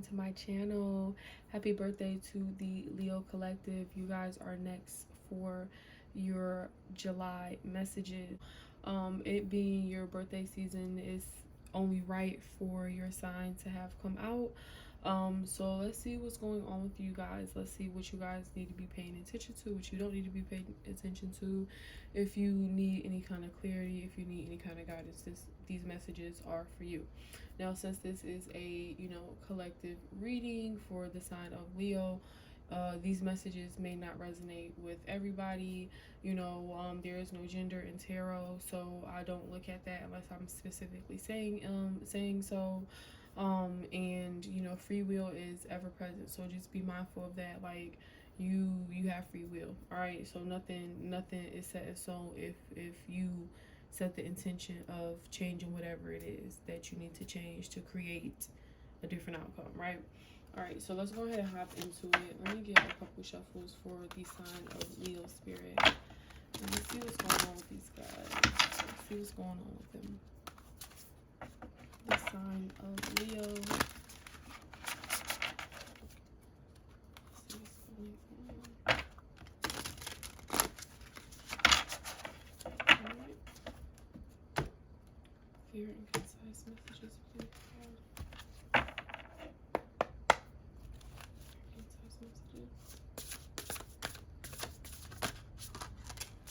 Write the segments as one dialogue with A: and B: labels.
A: to my channel. Happy birthday to the Leo Collective. You guys are next for your July messages. It being your birthday season is only right for your sign to have come out. So let's see what's going on with you guys. Let's see what you guys need to be paying attention to, what you don't need to be paying attention to. If you need any kind of clarity, if you need any kind of guidance, these messages are for you. Now, since this is a collective reading for the sign of Leo, these messages may not resonate with everybody. There is no gender in tarot, so I don't look at that unless I'm specifically saying so. And free will is ever present, so just be mindful of that. Like, you have free will, all right? So nothing is set in stone if you set the intention of changing whatever it is that you need to change to create a different outcome, right? All right, so let's go ahead and hop into it. Let me get a couple shuffles for the sign of Leo spirit. Let me see what's going on with these guys. Let's see what's going on with them. The sign of Leo. Let's see what's going on. All right. Clear and concise messages, please.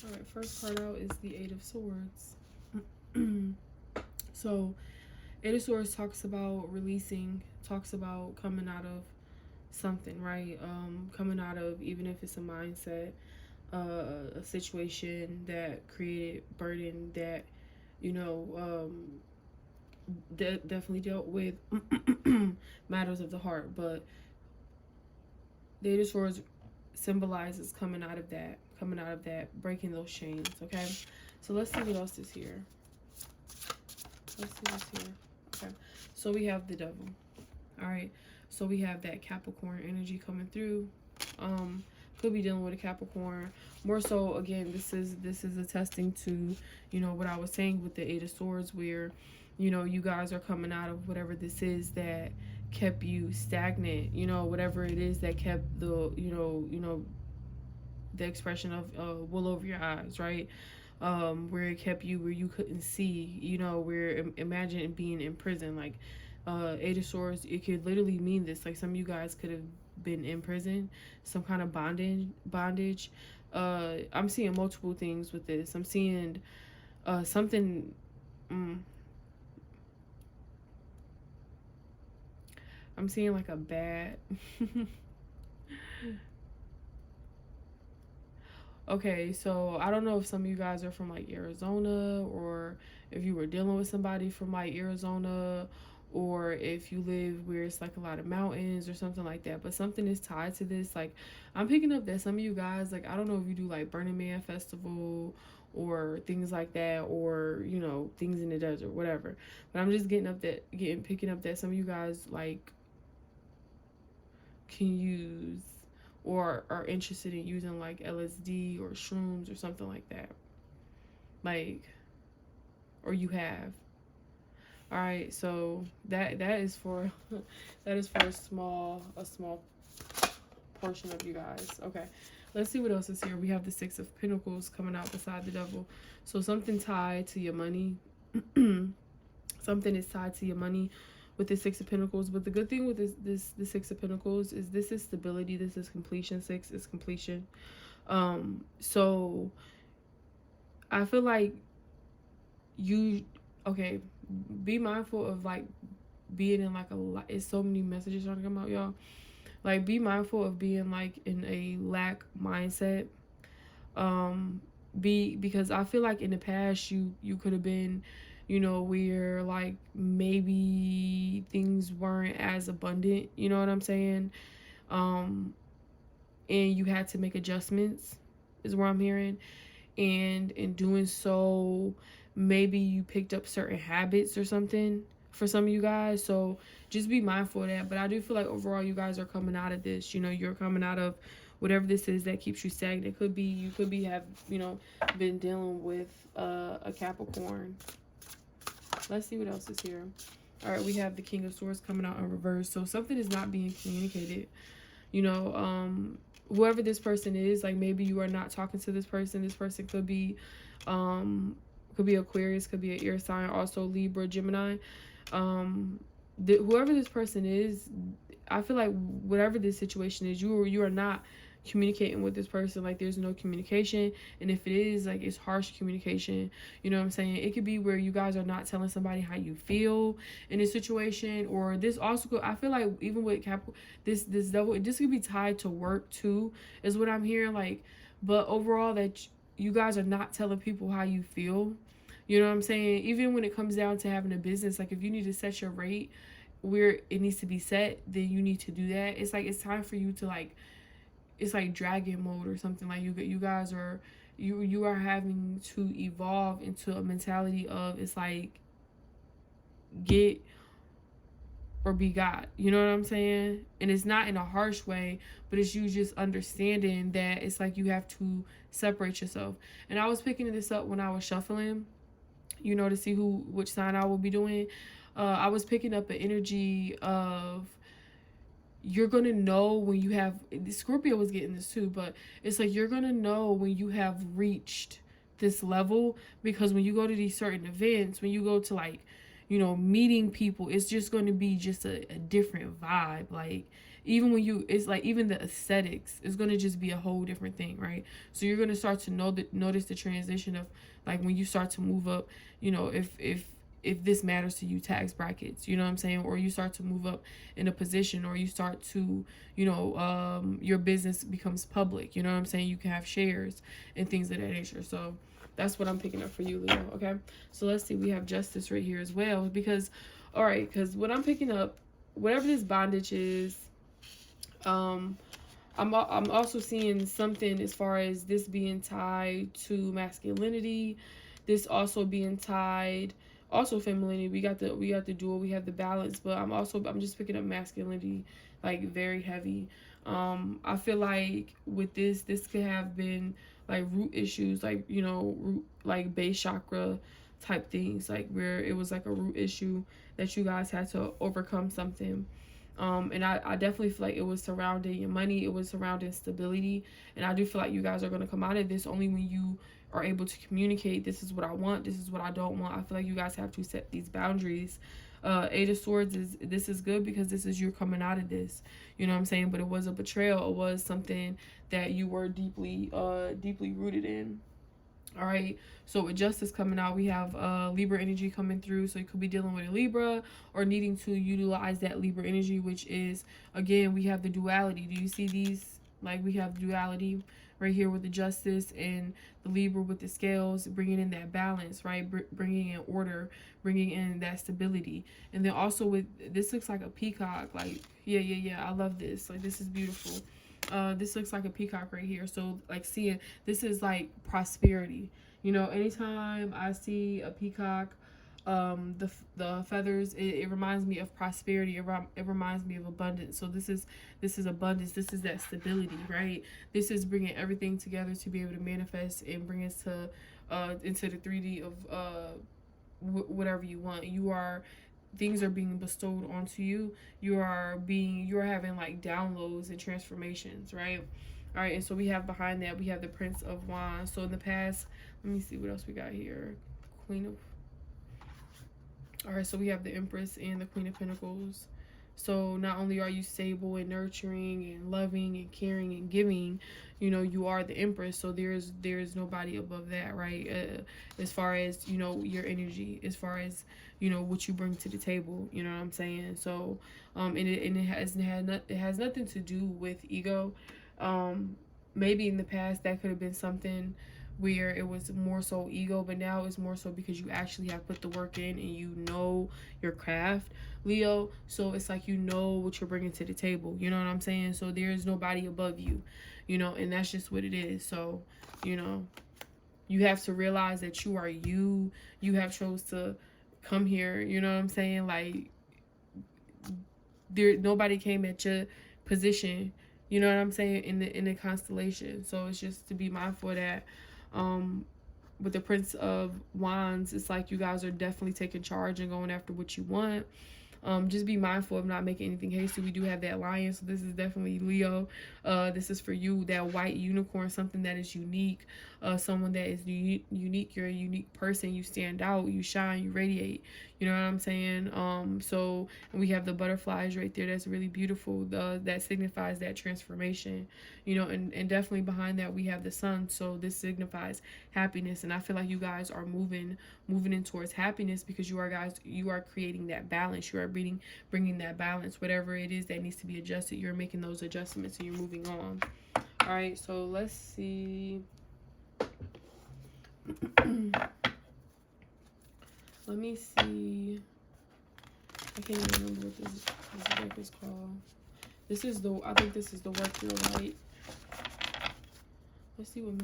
A: Alright, first card out is the Eight of Swords. So, Eight of Swords talks about releasing, talks about coming out of something, right? Coming out of, even if it's a mindset, a situation that created burden that, definitely dealt with matters of the heart. But the Eight of Swords symbolizes coming out of that, breaking those chains. Okay, so let's see what else is here. Okay, so we have the Devil. All right, so we have that Capricorn energy coming through. Could be dealing with a Capricorn. More so, again, this is attesting to what I was saying with the Eight of Swords, where you guys are coming out of whatever this is that kept you stagnant, whatever it is that kept the the expression of wool over your eyes, right? Where it kept you, where you couldn't see, where, imagine being in prison. Like, Eight of Swords, it could literally mean this. Like, some of you guys could have been in prison, some kind of bondage. I'm seeing multiple things with this. I'm seeing something. I'm seeing like a bad. Okay, so I don't know if some of you guys are from like Arizona, or if you were dealing with somebody from like Arizona, or if you live where it's like a lot of mountains or something like that. But something is tied to this. Like, I'm picking up that some of you guys, like, I don't know if you do like Burning Man Festival or things like that, or things in the desert, whatever. But I'm just picking up that some of you guys like can use or are interested in using like LSD or shrooms or something like that. Like, or you have. All right, so that is for a small portion of you guys. Okay, let's see what else is here. We have the Six of Pentacles coming out beside the Devil. So something tied to your money. Something is tied to your money with the Six of Pentacles. But the good thing with the Six of Pentacles is this is stability. This is completion. Six is completion. So I feel like be mindful of like being in like a lot. It's so many messages trying to come out, y'all. Like, be mindful of being like in a lack mindset. Because I feel like in the past you could have been, where like maybe things weren't as abundant, you know what I'm saying? And you had to make adjustments, is what I'm hearing. And in doing so, maybe you picked up certain habits or something for some of you guys. So just be mindful of that. But I do feel like overall you guys are coming out of this. You're coming out of whatever this is that keeps you stagnant. You could be been dealing with a Capricorn. Let's see what else is here. All right, we have the King of Swords coming out in reverse. So something is not being communicated. You know, whoever this person is, like maybe you are not talking to this person. This person could be Aquarius, could be an air sign, also Libra, Gemini. Whoever this person is, I feel like whatever this situation is, you are not communicating with this person. Like there's no communication, and if it is, like it's harsh communication. You know what I'm saying? It could be where you guys are not telling somebody how you feel in a situation, or this also could, I feel like even with this double, this could be tied to work too, is what I'm hearing. Like, but overall, that you guys are not telling people how you feel. You know what I'm saying? Even when it comes down to having a business, like if you need to set your rate where it needs to be set, then you need to do that. It's like it's time for you to like, it's like dragon mode or something. Like you guys are, you are having to evolve into a mentality of, it's like get or be God. You know what I'm saying? And it's not in a harsh way, but it's you just understanding that it's like you have to separate yourself. And I was picking this up when I was shuffling, you know, to see which sign I will be doing. I was picking up an energy of, you're gonna know when you have, Scorpio was getting this too, but it's like you're gonna know when you have reached this level, because when you go to these certain events, when you go to like, you know, meeting people, it's just going to be just a different vibe. Like even when you, it's like even the aesthetics is going to just be a whole different thing, right? So you're going to start to notice the transition of like when you start to move up, you know, if this matters to you, tax brackets, you know what I'm saying? Or you start to move up in a position, or you start to, you know, your business becomes public, you know what I'm saying? You can have shares and things of that nature. So that's what I'm picking up for you, Leo, okay? So let's see, we have justice right here as well, because, all right, because what I'm picking up, whatever this bondage is, I'm also seeing something as far as this being tied to masculinity, this also being tied, also femininity. We got the dual, we have the balance, but I'm just picking up masculinity like very heavy. I feel like with this could have been like root issues, like, you know, root, like base chakra type things, like where it was like a root issue that you guys had to overcome something. And I definitely feel like it was surrounding your money, it was surrounding stability. And I do feel like you guys are going to come out of this only when you are able to communicate, this is what I want, this is what I don't want. I feel like you guys have to set these boundaries. Eight of Swords is good because this is you coming out of this, you know what I'm saying? But it was a betrayal, it was something that you were deeply rooted in. All right, so with justice coming out, we have Libra energy coming through. So you could be dealing with a Libra or needing to utilize that Libra energy, which is, again, we have the duality. Do you see these? Like we have duality right here with the justice and the Libra with the scales, bringing in that balance, right? Bringing in order, bringing in that stability. And then also with, this looks like a peacock. Like, yeah, I love this. Like, this is beautiful. This looks like a peacock right here. So like seeing, this is like prosperity. You know, anytime I see a peacock, the feathers, it reminds me of prosperity. It reminds me of abundance. So this is abundance. This is that stability, right? This is bringing everything together to be able to manifest and bring us to into the 3D of whatever you want. Things are being bestowed onto you. You are having like downloads and transformations, right? All right, and so we have behind that, we have the Prince of Wands. So in the past, let me see what else we got here. Queen of, all right, so we have the Empress and the Queen of Pentacles. So not only are you stable and nurturing and loving and caring and giving, you know, you are the Empress. So there's nobody above that, right? As far as, you know, your energy, as far as, you know, what you bring to the table, you know what I'm saying? So and it has nothing to do with ego. Maybe in the past that could have been something where it was more so ego, but now it's more so because you actually have put the work in and you know your craft, Leo. So it's like, you know what you're bringing to the table, you know what I'm saying? So there's nobody above you, you know, and that's just what it is. So, you know, you have to realize that you are you have chose to come here, you know what I'm saying? Like, nobody came at your position, you know what I'm saying, in the constellation. So it's just to be mindful of that. With the Prince of Wands, it's like you guys are definitely taking charge and going after what you want. Just be mindful of not making anything hasty. We do have that lion, so this is definitely Leo. This is for you, that white unicorn, something that is unique, someone that is unique. You're a unique person. You stand out, you shine, you radiate. You know what I'm saying? So we have the butterflies right there. That's really beautiful. That signifies that transformation. You know, and definitely behind that we have the sun. So this signifies happiness, and I feel like you guys are moving in towards happiness, because you are creating that balance. You are bringing that balance. Whatever it is that needs to be adjusted, you're making those adjustments and you're moving on. All right, so let's see. Let me see. I can't even remember what this deck is called. I think this is the Work Your Light. Let's see what light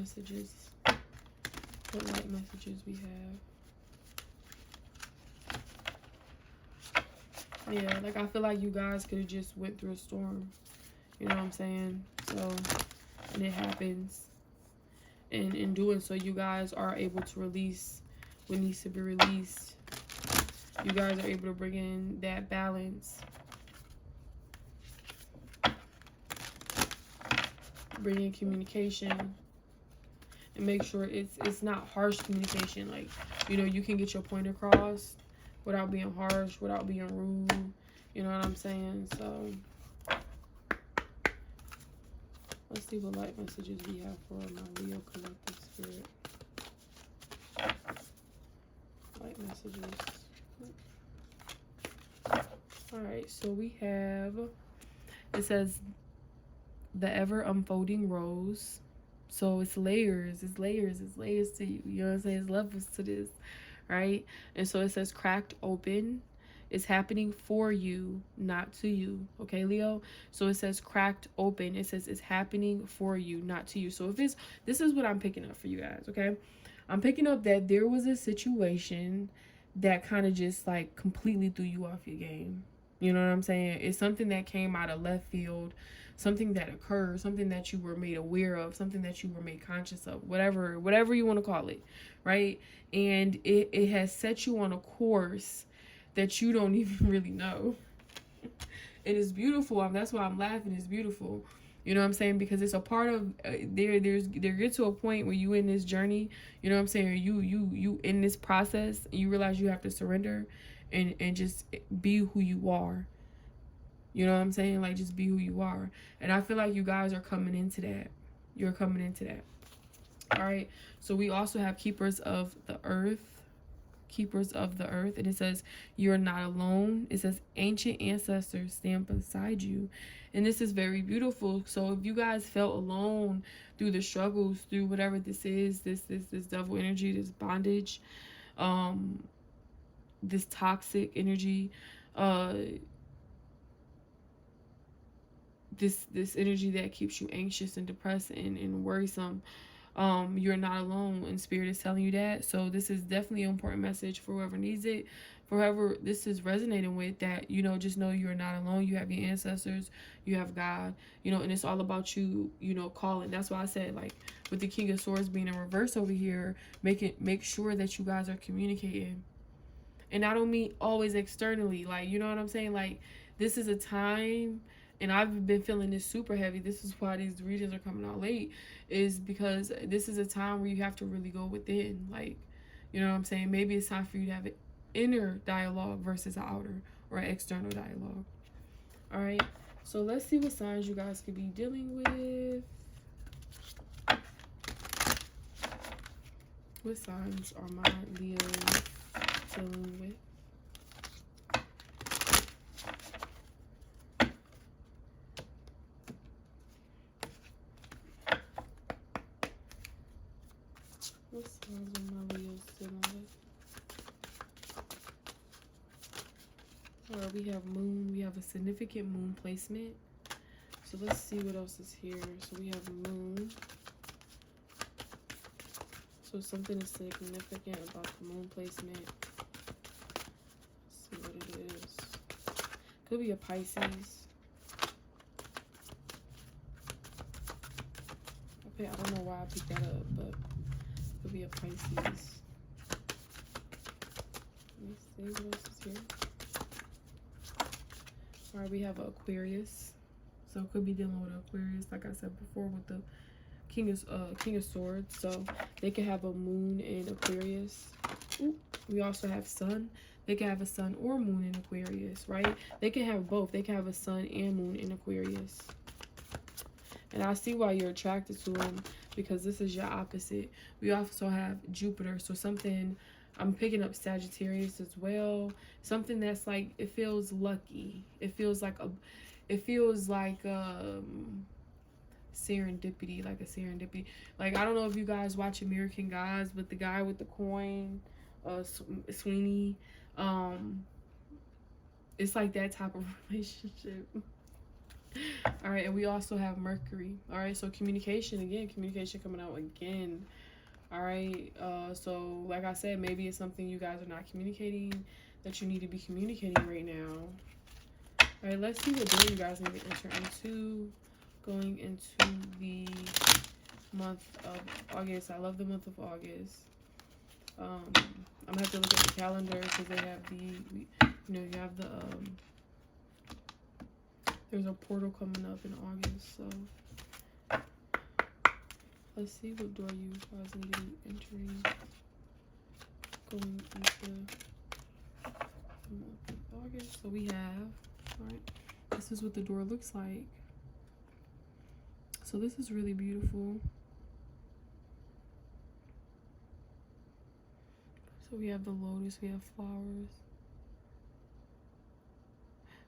A: messages we have. Yeah, like I feel like you guys could have just went through a storm. You know what I'm saying? So, and it happens. And in doing so, you guys are able to release what needs to be released. You guys are able to bring in that balance. Bring in communication. And make sure it's not harsh communication. Like, you know, you can get your point across without being harsh, without being rude. You know what I'm saying? So, let's see what light messages we have for my Leo collective spirit. Light messages. Alright, so we have, it says, the ever unfolding rose. So it's layers to you. You know what I'm saying? It's levels to this, right? And so it says cracked open. It's happening for you, not to you. Okay, Leo? So it says cracked open. It says it's happening for you, not to you. So this is what I'm picking up for you guys, okay? I'm picking up that there was a situation that kind of just like completely threw you off your game. You know what I'm saying? It's something that came out of left field, something that occurred, something that you were made aware of, something that you were made conscious of, whatever you want to call it, right? And it has set you on a course that you don't even really know. It is beautiful. That's why I'm laughing. It's beautiful. You know what I'm saying? Because it's a part of there gets to a point where you in this journey, you know what I'm saying? You in this process, and you realize you have to surrender and just be who you are. You know what I'm saying? Like, just be who you are. And I feel like you guys are coming into that. You're coming into that. All right. So we also have keepers of the earth. Keepers of the earth. And it says, you're not alone. It says, ancient ancestors stand beside you. And this is very beautiful. So if you guys felt alone through the struggles, through whatever this is, this devil energy, this bondage, this toxic energy, this energy that keeps you anxious and depressed and worrisome, you're not alone, and Spirit is telling you that. So this is definitely an important message for whoever needs it, for whoever this is resonating with, that, you know, just know you're not alone. You have your ancestors, you have God, you know, and it's all about you, you know, calling. That's why I said, like, with the King of Swords being in reverse over here, make sure that you guys are communicating. And I don't mean always externally, like, you know what I'm saying? Like, this is a time, and I've been feeling this super heavy. This is why these readings are coming out late, is because this is a time where you have to really go within. Like, you know what I'm saying? Maybe it's time for you to have an inner dialogue versus an outer or an external dialogue. All right. So let's see what signs you guys could be dealing with. What signs are my Leos dealing with? What signs are my Leos dealing with? Alright, we have moon. We have a significant moon placement. So let's see what else is here. So we have moon. So something is significant about the moon placement. Let's see what it is. Could be a Pisces. Okay, I don't know why I picked that up, but it could be a Pisces. Let me see what else is here. All right, we have Aquarius. So it could be dealing with Aquarius, like I said before, with the King of Swords. So they could have a moon in Aquarius. Ooh, we also have Sun. They can have a sun or moon in Aquarius, right? They can have both. They can have a sun and moon in Aquarius. And I see why you're attracted to them, because this is your opposite. We also have Jupiter. So something, I'm picking up Sagittarius as well. Something that's like, it feels lucky. It feels like serendipity, like a serendipity. Like, I don't know if you guys watch American Gods, but the guy with the coin, Sweeney, it's like that type of relationship. All right, and we also have Mercury. All right, so communication again, communication coming out again. All right, so like I said, maybe it's something you guys are not communicating that you need to be communicating right now. All right, let's see what door you guys need to enter into going into the month of August. I love the month of August. I'm gonna have to look at the calendar because they have you have the there's a portal coming up in August. So let's see what door you guys need to be entering going into the month of August. So we have, all right, this is what the door looks like. So this is really beautiful. So we have the lotus, we have flowers.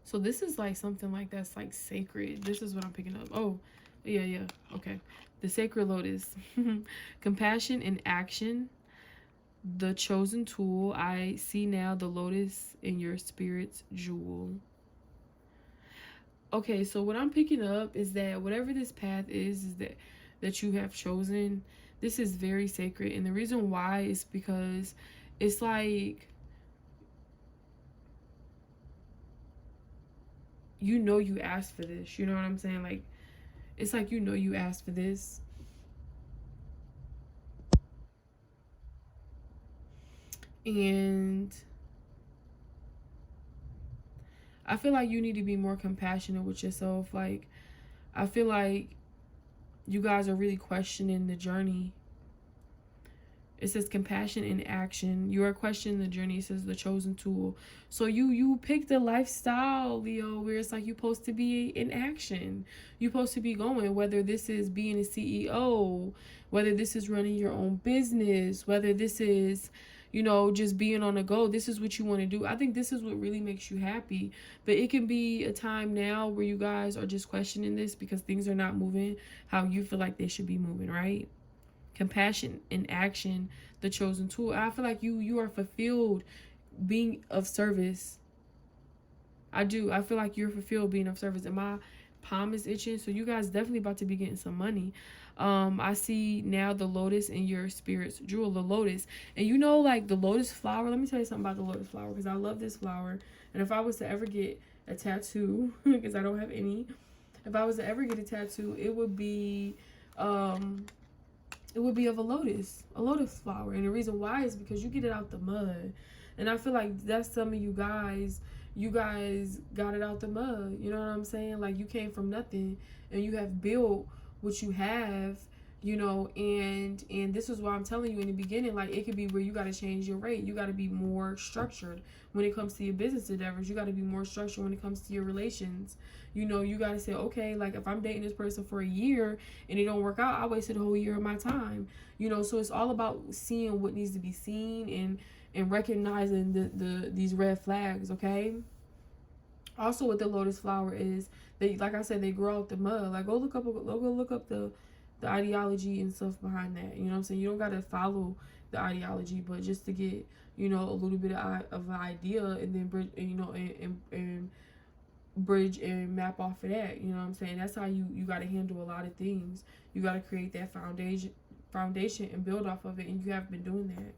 A: So this is like something like that's like sacred. This is what I'm picking up. Oh, yeah. Okay. The sacred lotus. Compassion in action. The chosen tool. I see now the lotus in your spirit's jewel. Okay, so what I'm picking up is that whatever this path is that you have chosen, this is very sacred. And the reason why is because it's like, you asked for this. You know what I'm saying? Like, it's like, you asked for this. And I feel like you need to be more compassionate with yourself. Like, I feel like you guys are really questioning the journey. It says compassion in action. You are questioning the journey. It says the chosen tool. So you picked a lifestyle, Leo, where it's like you're supposed to be in action. You're supposed to be going, whether this is being a CEO, whether this is running your own business, whether this is, just being on the go. This is what you want to do. I think this is what really makes you happy. But it can be a time now where you guys are just questioning this because things are not moving how you feel like they should be moving, right? Compassion in action, the chosen tool. I feel like you are fulfilled being of service. I do. I feel like you're fulfilled being of service. And my palm is itching. So you guys definitely about to be getting some money. I see now the lotus in your spirit's jewel, the lotus. And like the lotus flower. Let me tell you something about the lotus flower because I love this flower. And if I was to ever get a tattoo, because I don't have any, if I was to ever get a tattoo, it would be of a lotus flower. And the reason why is because you get it out the mud. And I feel like that's some of you guys got it out the mud. You know what I'm saying? Like, you came from nothing and you have built what you have, and this is why I'm telling you in the beginning, like, it could be where you got to change your rate. You got to be more structured when it comes to your business endeavors. You got to be more structured when it comes to your relations. You got to say, okay, like, if I'm dating this person for a year and it don't work out, I wasted a whole year of my time. So it's all about seeing what needs to be seen and recognizing these red flags, okay? Also, with the lotus flower is they, like I said, they grow out the mud. Like, go look up the ideology and stuff behind that. You know what I'm saying? You don't gotta follow the ideology, but just to get a little bit of an idea, and then bridge, and bridge and map off of that. You know what I'm saying? That's how you gotta handle a lot of things. You gotta create that foundation and build off of it, and you have been doing that.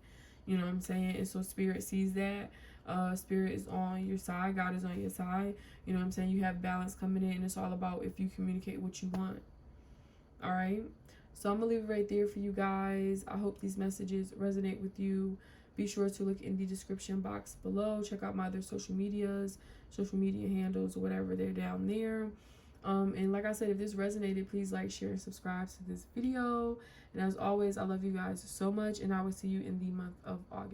A: You know what I'm saying? And so Spirit sees that. Spirit is on your side. God is on your side. You know what I'm saying? You have balance coming in, and it's all about if you communicate what you want. All right? So I'm going to leave it right there for you guys. I hope these messages resonate with you. be sure to look in the description box below. Check out my other social media handles, or whatever, they're down there. And like I said, if this resonated, please like, share, and subscribe to this video. And as always, I love you guys so much, and I will see you in the month of August.